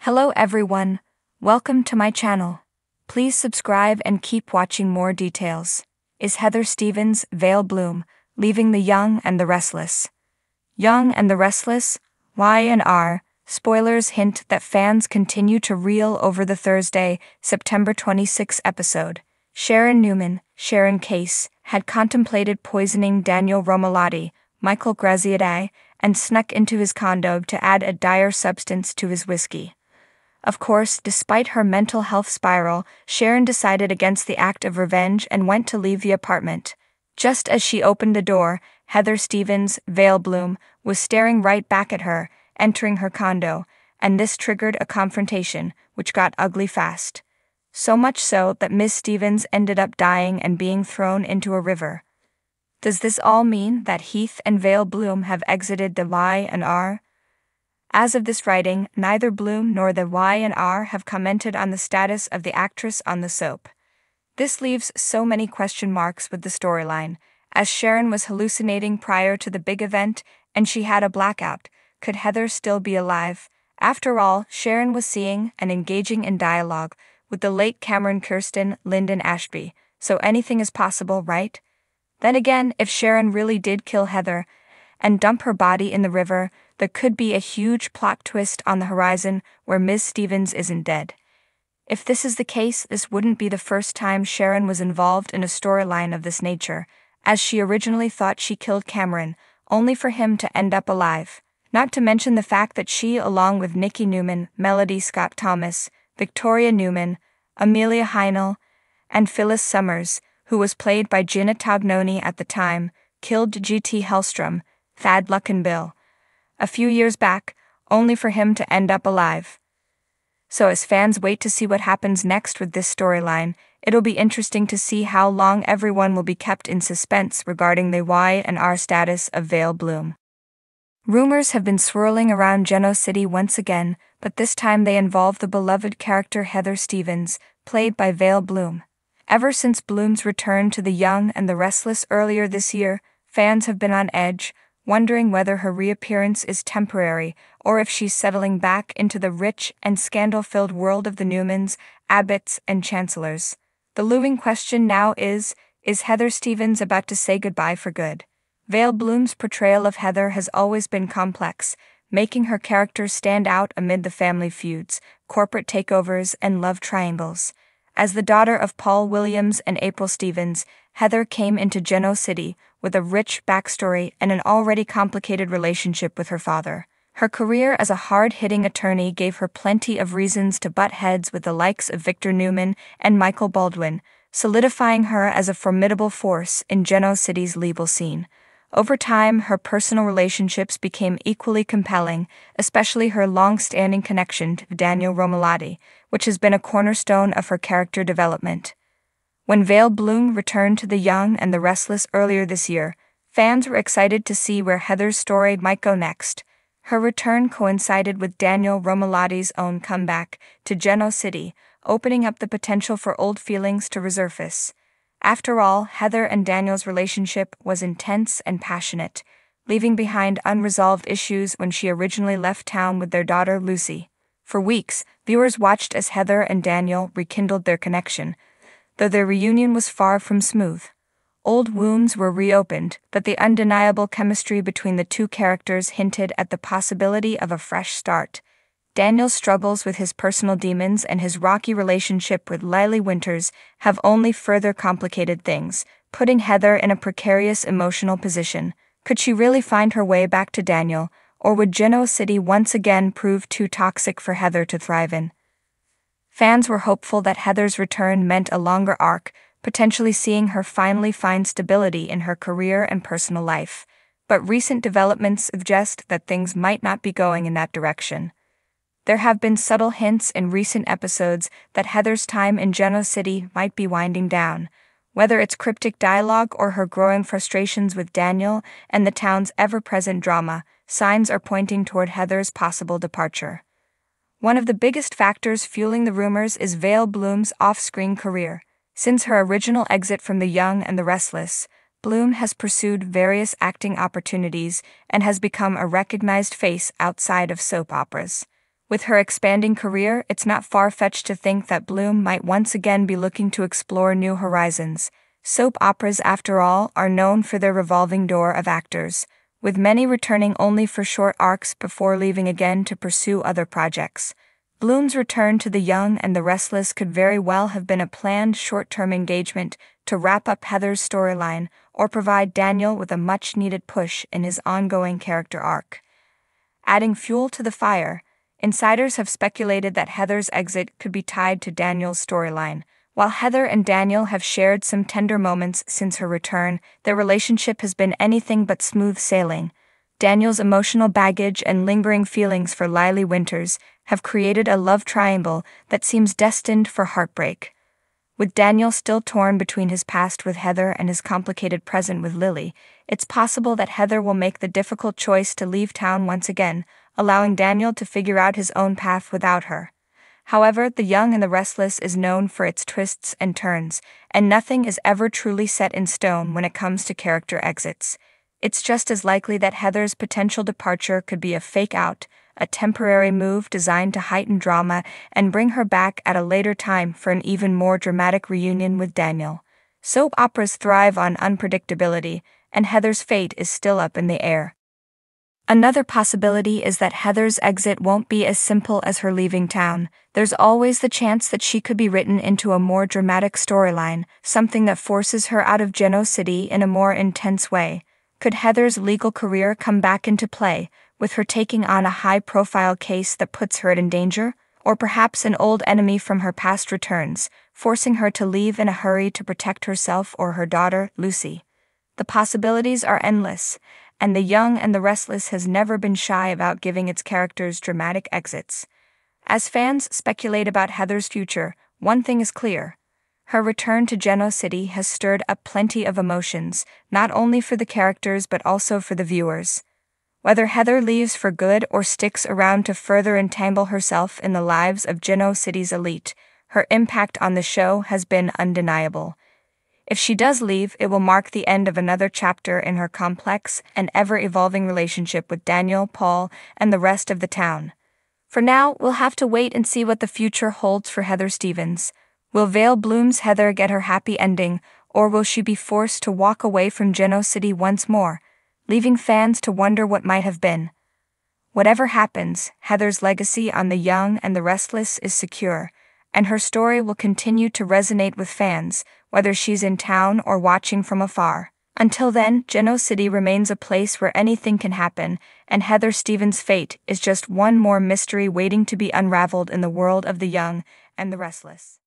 Hello everyone, welcome to my channel. Please subscribe and keep watching more details. Is Heather Stevens' Vail bloom, leaving the young and the restless? Young and the Restless, Y&R, spoilers hint that fans continue to reel over the Thursday, September 26 episode. Sharon Newman, Sharon Case, had contemplated poisoning Daniel Romalotti, Michael Graziadei, and snuck into his condo to add a dire substance to his whiskey. Of course, despite her mental health spiral, Sharon decided against the act of revenge and went to leave the apartment. Just as she opened the door, Heather Stevens' Vail bloom was staring right back at her, entering her condo, and this triggered a confrontation, which got ugly fast. So much so that Ms. Stevens ended up dying and being thrown into a river. Does this all mean that Heath and Vail bloom have exited the Y&R? As of this writing, neither Bloom nor the Y&R have commented on the status of the actress on the soap. This leaves so many question marks with the storyline, as Sharon was hallucinating prior to the big event and she had a blackout. Could Heather still be alive? After all, Sharon was seeing and engaging in dialogue with the late Cameron Kirsten Lyndon Ashby, so anything is possible, right? Then again, if Sharon really did kill Heather and dump her body in the river, there could be a huge plot twist on the horizon where Ms. Stevens isn't dead. If this is the case, this wouldn't be the first time Sharon was involved in a storyline of this nature, as she originally thought she killed Cameron, only for him to end up alive. Not to mention the fact that she, along with Nikki Newman, Melody Scott Thomas, Victoria Newman, Amelia Heinel, and Phyllis Summers, who was played by Gina Tognoni at the time, killed G.T. Hellstrom, Thad Luckenbill, a few years back, only for him to end up alive. So as fans wait to see what happens next with this storyline, it'll be interesting to see how long everyone will be kept in suspense regarding the Y&R status of Vail bloom. Rumors have been swirling around Geno City once again, but this time they involve the beloved character Heather Stevens, played by Vail bloom. Ever since Bloom's return to the Young and the Restless earlier this year, fans have been on edge, wondering whether her reappearance is temporary or if she's settling back into the rich and scandal-filled world of the Newmans, Abbotts, and Chancellors. The looming question now is Heather Stevens about to say goodbye for good? Vail bloom's portrayal of Heather has always been complex, making her character stand out amid the family feuds, corporate takeovers, and love triangles. As the daughter of Paul Williams and April Stevens, Heather came into Geno City with a rich backstory and an already complicated relationship with her father. Her career as a hard-hitting attorney gave her plenty of reasons to butt heads with the likes of Victor Newman and Michael Baldwin, solidifying her as a formidable force in Geno City's legal scene. Over time, her personal relationships became equally compelling, especially her long-standing connection to Daniel Romalotti, which has been a cornerstone of her character development. When Vail bloom returned to the Young and the Restless earlier this year, fans were excited to see where Heather's story might go next. Her return coincided with Daniel Romalotti's own comeback to Geno City, opening up the potential for old feelings to resurface. After all, Heather and Daniel's relationship was intense and passionate, leaving behind unresolved issues when she originally left town with their daughter Lucy. For weeks, viewers watched as Heather and Daniel rekindled their connection, though their reunion was far from smooth. Old wounds were reopened, but the undeniable chemistry between the two characters hinted at the possibility of a fresh start. Daniel's struggles with his personal demons and his rocky relationship with Lily Winters have only further complicated things, putting Heather in a precarious emotional position. Could she really find her way back to Daniel, or would Geno City once again prove too toxic for Heather to thrive in? Fans were hopeful that Heather's return meant a longer arc, potentially seeing her finally find stability in her career and personal life, but recent developments suggest that things might not be going in that direction. There have been subtle hints in recent episodes that Heather's time in Geno City might be winding down. Whether it's cryptic dialogue or her growing frustrations with Daniel and the town's ever-present drama, signs are pointing toward Heather's possible departure. One of the biggest factors fueling the rumors is Vail bloom's off-screen career. Since her original exit from the Young and the Restless, Bloom has pursued various acting opportunities and has become a recognized face outside of soap operas. With her expanding career, it's not far-fetched to think that Bloom might once again be looking to explore new horizons. Soap operas, after all, are known for their revolving door of actors, with many returning only for short arcs before leaving again to pursue other projects. Bloom's return to The Young and the Restless could very well have been a planned short-term engagement to wrap up Heather's storyline or provide Daniel with a much-needed push in his ongoing character arc. Adding fuel to the fire, insiders have speculated that Heather's exit could be tied to Daniel's storyline. While Heather and Daniel have shared some tender moments since her return, their relationship has been anything but smooth sailing. Daniel's emotional baggage and lingering feelings for Lily Winters have created a love triangle that seems destined for heartbreak. With Daniel still torn between his past with Heather and his complicated present with Lily, it's possible that Heather will make the difficult choice to leave town once again, allowing Daniel to figure out his own path without her. However, The Young and the Restless is known for its twists and turns, and nothing is ever truly set in stone when it comes to character exits. It's just as likely that Heather's potential departure could be a fake out, a temporary move designed to heighten drama and bring her back at a later time for an even more dramatic reunion with Daniel. Soap operas thrive on unpredictability, and Heather's fate is still up in the air. Another possibility is that Heather's exit won't be as simple as her leaving town. There's always the chance that she could be written into a more dramatic storyline, something that forces her out of Geno City in a more intense way. Could Heather's legal career come back into play, with her taking on a high-profile case that puts her in danger? Or perhaps an old enemy from her past returns, forcing her to leave in a hurry to protect herself or her daughter, Lucy? The possibilities are endless, and The Young and the Restless has never been shy about giving its characters dramatic exits. As fans speculate about Heather's future, one thing is clear. Her return to Geno City has stirred up plenty of emotions, not only for the characters but also for the viewers. Whether Heather leaves for good or sticks around to further entangle herself in the lives of Geno City's elite, her impact on the show has been undeniable. If she does leave, it will mark the end of another chapter in her complex and ever-evolving relationship with Daniel, Paul, and the rest of the town. For now, we'll have to wait and see what the future holds for Heather Stevens. Will Vail Bloom's Heather get her happy ending, or will she be forced to walk away from Geno City once more, leaving fans to wonder what might have been? Whatever happens, Heather's legacy on The Young and the Restless is secure, and her story will continue to resonate with fans, whether she's in town or watching from afar. Until then, Geno City remains a place where anything can happen, and Heather Stevens' fate is just one more mystery waiting to be unraveled in the world of The Young and the Restless.